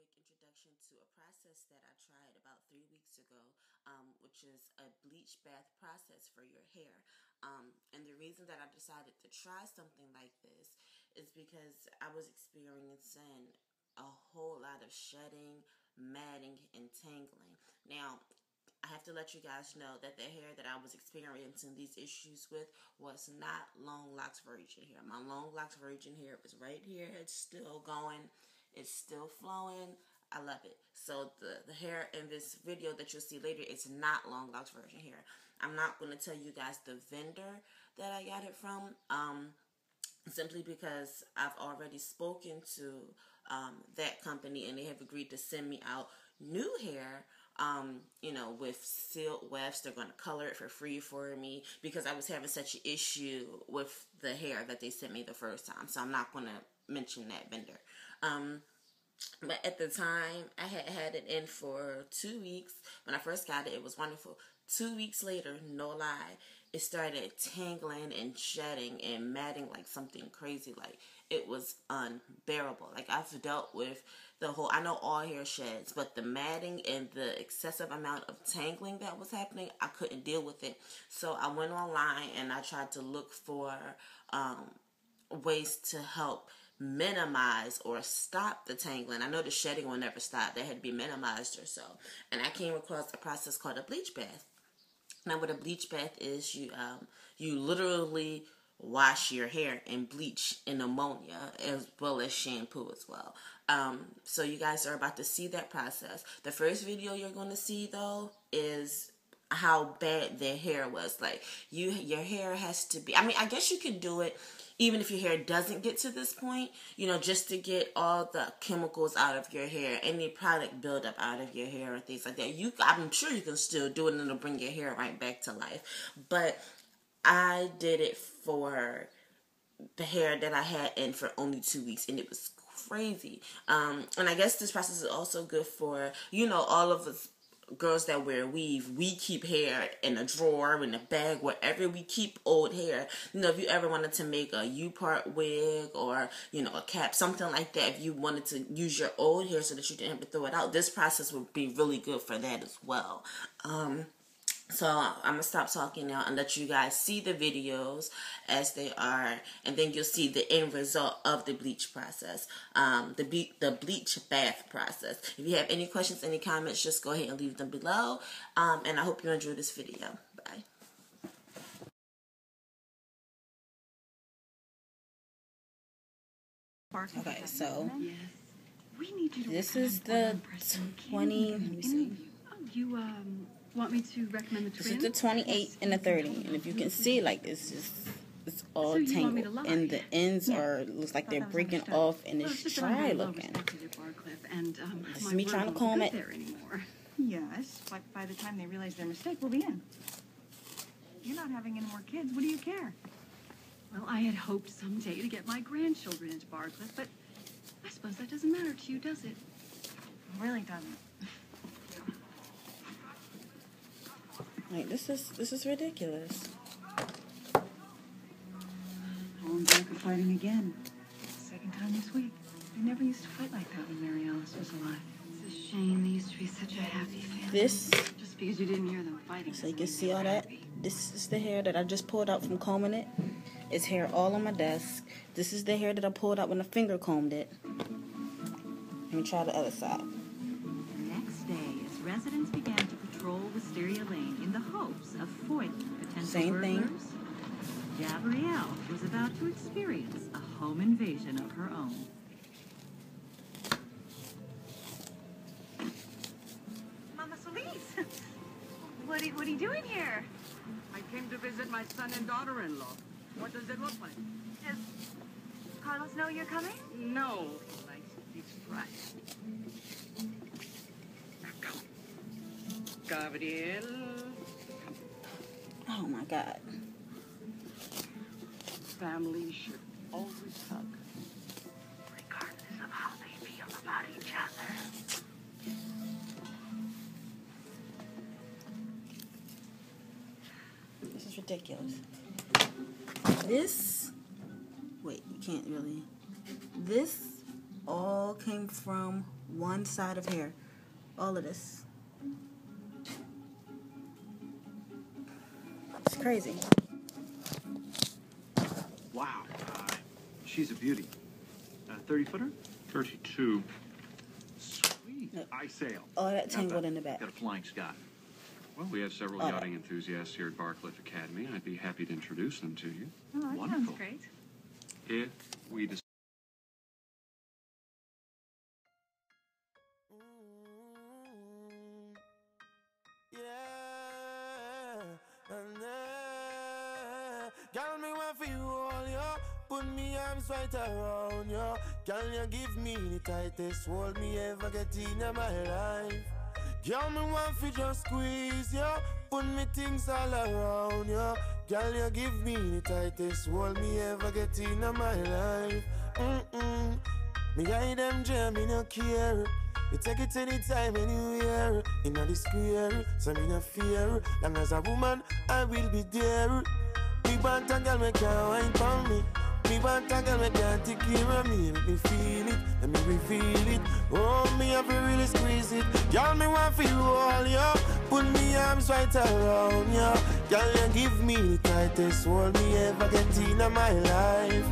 quick introduction to a process that I tried about 3 weeks ago, which is a bleach bath process for your hair. And the reason that I decided to try something like this is because I was experiencing a whole lot of shedding, matting, and tangling. Now, I have to let you guys know that the hair that I was experiencing these issues with was not long locks virgin hair. My long locks virgin hair was right here. It's still going. It's still flowing. I love it. So the hair in this video that you'll see later is not long locks virgin hair. I'm not going to tell you guys the vendor that I got it from, simply because I've already spoken to that company and they have agreed to send me out new hair, with sealed wefts. They're going to color it for free for me because I was having such an issue with the hair that they sent me the first time. So I'm not going to mention that vendor. But at the time, I had it in for 2 weeks. When I first got it, it was wonderful. 2 weeks later, no lie, it started tangling and shedding and matting like something crazy. Like, it was unbearable. Like, I've dealt with the whole, I know all hair sheds, but the matting and the excessive amount of tangling that was happening, I couldn't deal with it. So I went online and I tried to look for ways to help minimize or stop the tangling. I know the shedding will never stop. That had to be minimized or so. And I came across a process called a bleach bath. Now, what a bleach bath is, you literally wash your hair in bleach and ammonia as well as shampoo as well. So you guys are about to see that process. The first video you're going to see, though, is how bad their hair was. Like, your hair has to be, I mean, I guess you could do it even if your hair doesn't get to this point, just to get all the chemicals out of your hair, any product buildup out of your hair and things like that. I'm sure you can still do it and it'll bring your hair right back to life. But I did it for the hair that I had in for only 2 weeks, and it was crazy. And I guess this process is also good for, all of us girls that wear weave. We keep hair in a drawer, in a bag, wherever we keep old hair. If you ever wanted to make a U-part wig or, a cap, something like that, if you wanted to use your old hair so that you didn't have to throw it out, this process would be really good for that as well. So I'm going to stop talking now and let you guys see the videos as they are, and then you'll see the end result of the bleach process, the bleach bath process. If you have any questions, any comments, just go ahead and leave them below, and I hope you enjoy this video. Bye. Okay, so this is the 20, let me see. You want me to recommend the twin? This is the 28 and the 30, and if you can see, like, it's all so tangled, and the ends looks like they're breaking off, and it's dry looking. This is me trying to comb it. Yes, but by the time they realize their mistake, we'll be in. You're not having any more kids. What do you care? Well, I had hoped someday to get my grandchildren into Barcliffe, but I suppose that doesn't matter to you, does it? It really doesn't. Like, this is ridiculous. Paul and Jack are fighting again. Second time this week. They never used to fight like that when Mary Alice was alive. It's a shame they used to be such a happy family. This, just because you didn't hear them fighting. so you can see all that. This is the hair that I just pulled out from combing it. It's hair all on my desk. This is the hair that I pulled out when I finger combed it. Let me try the other side. The next day, as residents began to patrol Wisteria Lane in the hopes of foiling potential Same burglars, thing. Gabrielle was about to experience a home invasion of her own. Mama Solis! What are you doing here? I came to visit my son and daughter-in-law. What does it look like? Does Carlos know you're coming? No, he likes to be surprised. Now come. Gabriel. Oh my God. Families should always hug, regardless of how they feel about each other. This is ridiculous. Wait, you can't really. This all came from One side of hair. All of this. It's crazy. Wow. She's a beauty. 30-footer? 32. Sweet. Look. I sail. All that tangled in the back. Got a flying Scot. Well, we have several All yachting enthusiasts here at Barcliff Academy. I'd be happy to introduce them to you. Oh, that Wonderful. sounds great. If we decide. Girl, me want for you all, yo. Put me arms right around you. Girl, you give me the tightest hold me ever get in my life. Girl, me want for just squeeze you. Put me things all around you. Girl, you give me the tightest hold me ever get in my life. Me guide them jam, me no care. You take it anytime, anywhere. In the square, so me no fear. Long as a woman, I will be there. Me want a girl, me can't wine for me. Me want a girl, me can't take care of me. Let me feel it, let me reveal it. Oh, me have to really squeeze it. Girl, me want for you all, yo. Put me arms right around you. Girl, you give me the tightest hold me ever get in my life.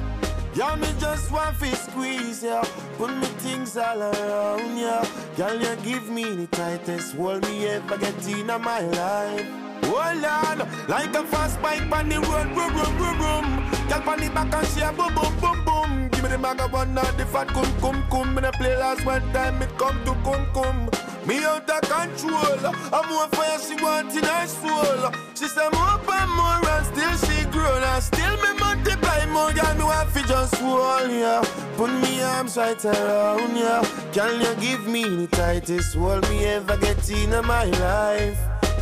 Girl, me just want to squeeze you. Put me things all around you. Girl, you give me the tightest hold me ever get in my life. Hold on, like a fast bike on the road, boom, boom, boom, boom. Girl, on the back and she a boom, boom, boom, boom. Give me the maga one, not the fat cum, cum, cum. Me the play last one time, it come to cum, cum. Me out of control, I'm more fire she want in her soul. She say more and more and still she grown. And still me multiply more, girl, me want to just hold ya. Put me arms right around ya. Can you give me the tightest hold me ever get in my life?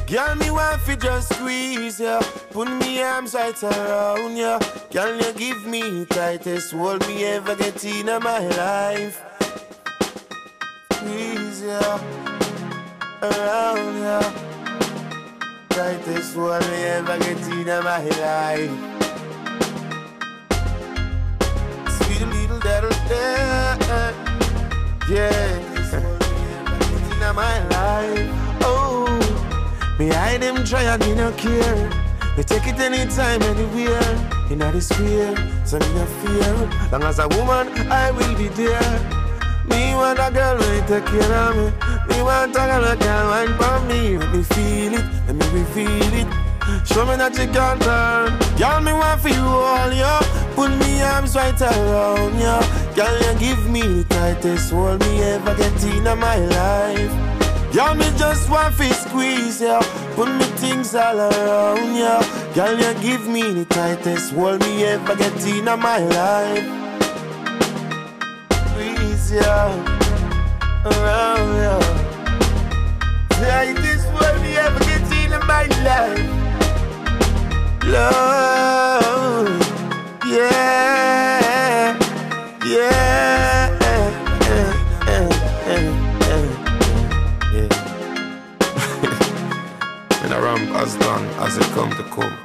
Girl, me want to just squeeze ya. Put me arms right around ya. Can you give me the tightest hold me ever get in my life? Squeeze ya, around ya. Tightest hold me ever get in my life. Sweet little that'll there. Yeah, this hold me ever get in my life. Oh. Me hide them try and me no care. Me take it anytime, anywhere. In the square, so me no fear. Long as a woman, I will be there. Me want a girl when take care of me. Me want a girl that can wine for me. Let me feel it, let me reveal it. Show me that you can turn. Girl, me want for you all, yo. Put me arms right around you. Girl, you give me the tightest hold me ever get in my life. Girl, me just want to squeeze ya. Put me things all around ya. Girl, you give me the tightest hold me ever get in my life. Squeeze ya, around ya. Tightest hold me ever get in my life. Love, yeah, yeah. And a ramp as long as it come to come.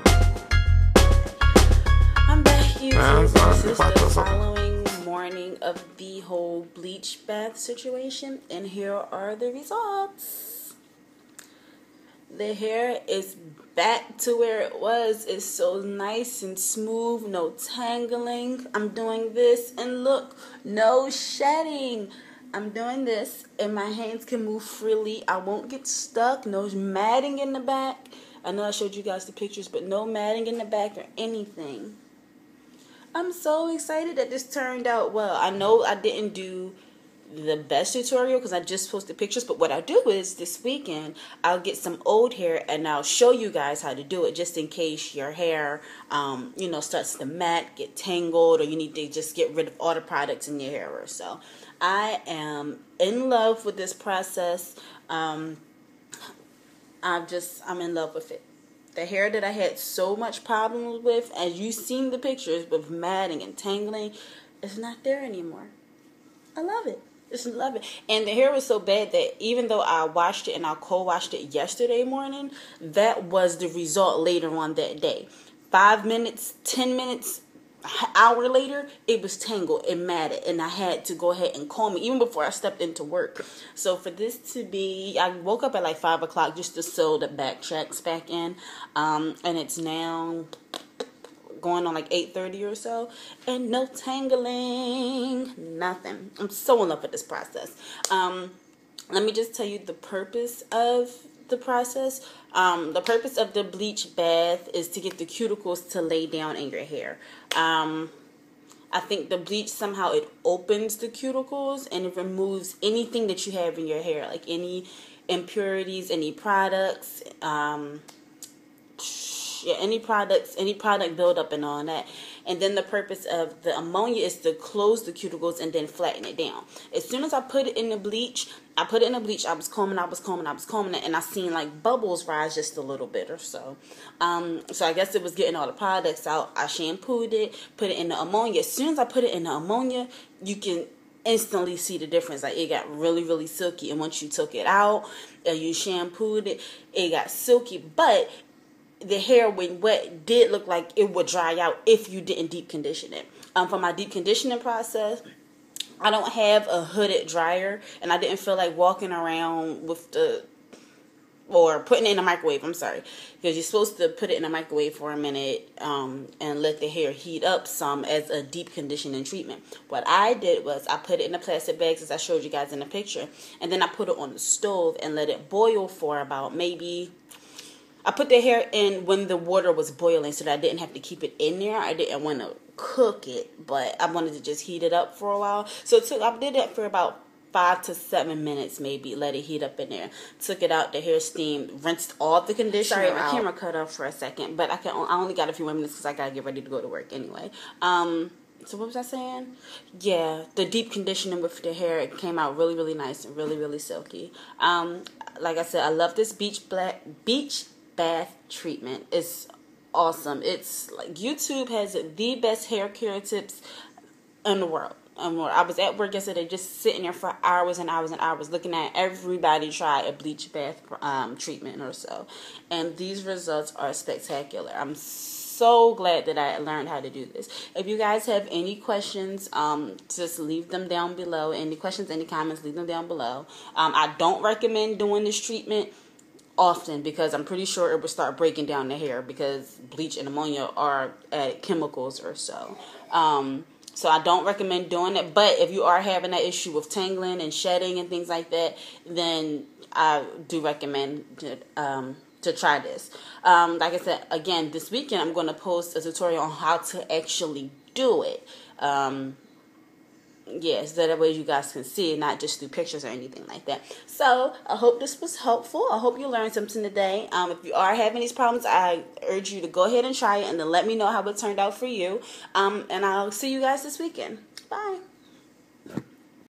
I'm back, YouTube. This is the following morning of the whole bleach bath situation, and here are the results. The hair is back to where it was. It's so nice and smooth, no tangling. I'm doing this, and look, no shedding. I'm doing this and my hands can move freely. I won't get stuck. No matting in the back. I know I showed you guys the pictures, but no matting in the back or anything. I'm so excited that this turned out well. I know I didn't do the best tutorial because I just posted pictures, but what I'll do is this weekend I'll get some old hair and I'll show you guys how to do it, just in case your hair starts to mat, get tangled, or you need to just get rid of all the products in your hair or so. I am in love with this process. I'm in love with it. The hair that I had so much problems with, as you've seen the pictures, with matting and tangling, it's not there anymore. I love it. Just love it. And the hair was so bad that even though I washed it and I co-washed it yesterday morning, that was the result later on that day. 5 minutes, 10 minutes, hour later, it was tangled and matted, and I had to go ahead and comb it even before I stepped into work. So for this to be, I woke up at like 5 o'clock just to sew the back tracks back in, and it's now going on like 8:30 or so, and no tangling, nothing. I'm so in love with this process. Let me just tell you the purpose of the process. The purpose of the bleach bath is to get the cuticles to lay down in your hair. I think the bleach somehow it opens the cuticles and it removes anything that you have in your hair, like any impurities, any products, any product buildup and all that. And then the purpose of the ammonia is to close the cuticles and then flatten it down. As soon as I put it in the bleach, I was combing it, and I seen like bubbles rise just a little bit or so. So I guess it was getting all the products out. I shampooed it, put it in the ammonia. As soon as I put it in the ammonia, you can instantly see the difference. Like, it got really, really silky. And once you took it out, you shampooed it, it got silky. But the hair, when wet, did look like it would dry out if you didn't deep condition it. For my deep conditioning process, I don't have a hooded dryer, and I didn't feel like walking around with or putting it in the microwave, I'm sorry. Because you're supposed to put it in the microwave for a minute and let the hair heat up some as a deep conditioning treatment. What I did was I put it in the plastic bags as I showed you guys in the picture, and then I put it on the stove and let it boil for about maybe... I put the hair in when the water was boiling so that I didn't have to keep it in there. I didn't want to cook it, but I wanted to just heat it up for a while. So I did that for about 5 to 7 minutes maybe. Let it heat up in there. Took it out, the hair steamed, rinsed all the conditioner out. Sorry, my camera cut off for a second, but I only got a few more minutes because I got to get ready to go to work anyway. So what was I saying? Yeah, the deep conditioning with the hair, it came out really, really nice and really, really silky. Like I said, I love this beach bath treatment. It's awesome. It's like YouTube has the best hair care tips in the world. I was at work yesterday just sitting there for hours and hours and hours looking at everybody try a bleach bath treatment or so. And these results are spectacular. I'm so glad that I learned how to do this. If you guys have any questions, just leave them down below. Any questions, any comments, leave them down below. I don't recommend doing this treatment often because I'm pretty sure it will start breaking down the hair because bleach and ammonia are chemicals or so. So I don't recommend doing it. But if you are having that issue with tangling and shedding and things like that, then I do recommend to try this. Like I said, again, this weekend I'm going to post a tutorial on how to actually do it. Yes, that way you guys can see it, not just through pictures or anything like that. So, I hope this was helpful. I hope you learned something today. If you are having these problems, I urge you to go ahead and try it and then let me know how it turned out for you. And I'll see you guys this weekend. Bye.